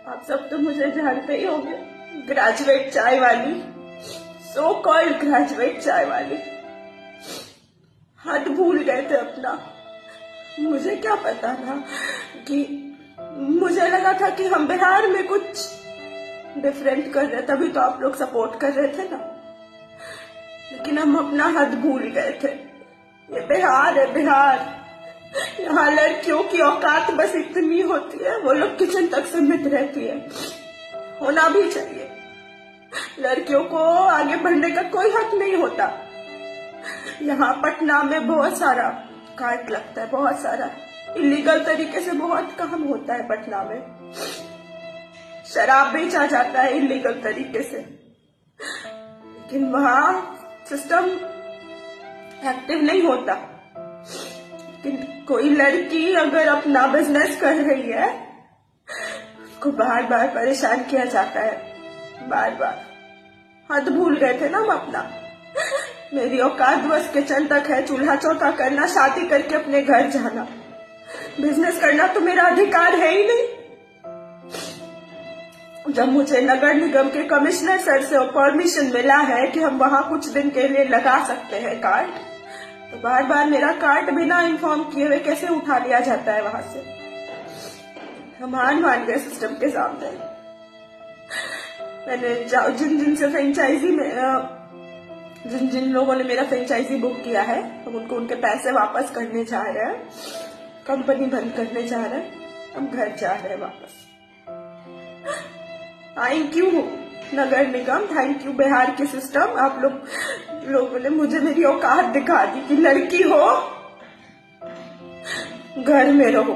आप सब तो मुझे जानते ही होंगे, ग्रेजुएट चाय वाली, सो कॉल्ड ग्रेजुएट चाय वाली। हद भूल गए थे अपना। मुझे क्या पता था कि मुझे लगा था कि हम बिहार में कुछ डिफरेंट कर रहे, तभी तो आप लोग सपोर्ट कर रहे थे ना। लेकिन हम अपना हद भूल गए थे। ये बिहार है, बिहार। यहाँ लड़कियों की औकात बस इतनी होती है, वो लोग किचन तक सीमित रहती है। होना भी चाहिए। लड़कियों को आगे बढ़ने का कोई हक नहीं होता। यहाँ पटना में बहुत सारा काट लगता है, बहुत सारा इलीगल तरीके से बहुत काम होता है। पटना में शराब बेचा जाता है इलीगल तरीके से, लेकिन वहाँ सिस्टम एक्टिव नहीं होता। लेकिन कोई लड़की अगर अपना बिजनेस कर रही है, उसको बार बार परेशान किया जाता है, बार बार। हद भूल गए थे ना हम अपना। मेरी औकात बस किचन तक है, चूल्हा चौका करना, शादी करके अपने घर जाना। बिजनेस करना तो मेरा अधिकार है ही नहीं। जब मुझे नगर निगम के कमिश्नर सर से परमिशन मिला है कि हम वहां कुछ दिन के लिए लगा सकते हैं कार्ड, तो बार बार मेरा कार्ड बिना इन्फॉर्म किए हुए कैसे उठा लिया जाता है वहां से। हम हार मान गए सिस्टम के सामने। मैंने जिन लोगों ने मेरा फ्रेंचाइजी बुक किया है, हम उनको उनके पैसे वापस करने जा रहे हैं। कंपनी बंद करने जा रहे हैं, हम घर जा रहे हैं वापस। Thank you Nagar Nigam, thank you Bihar के सिस्टम। आप लोगों ने मुझे मेरी औकात दिखा दी कि लड़की हो, घर में रहो।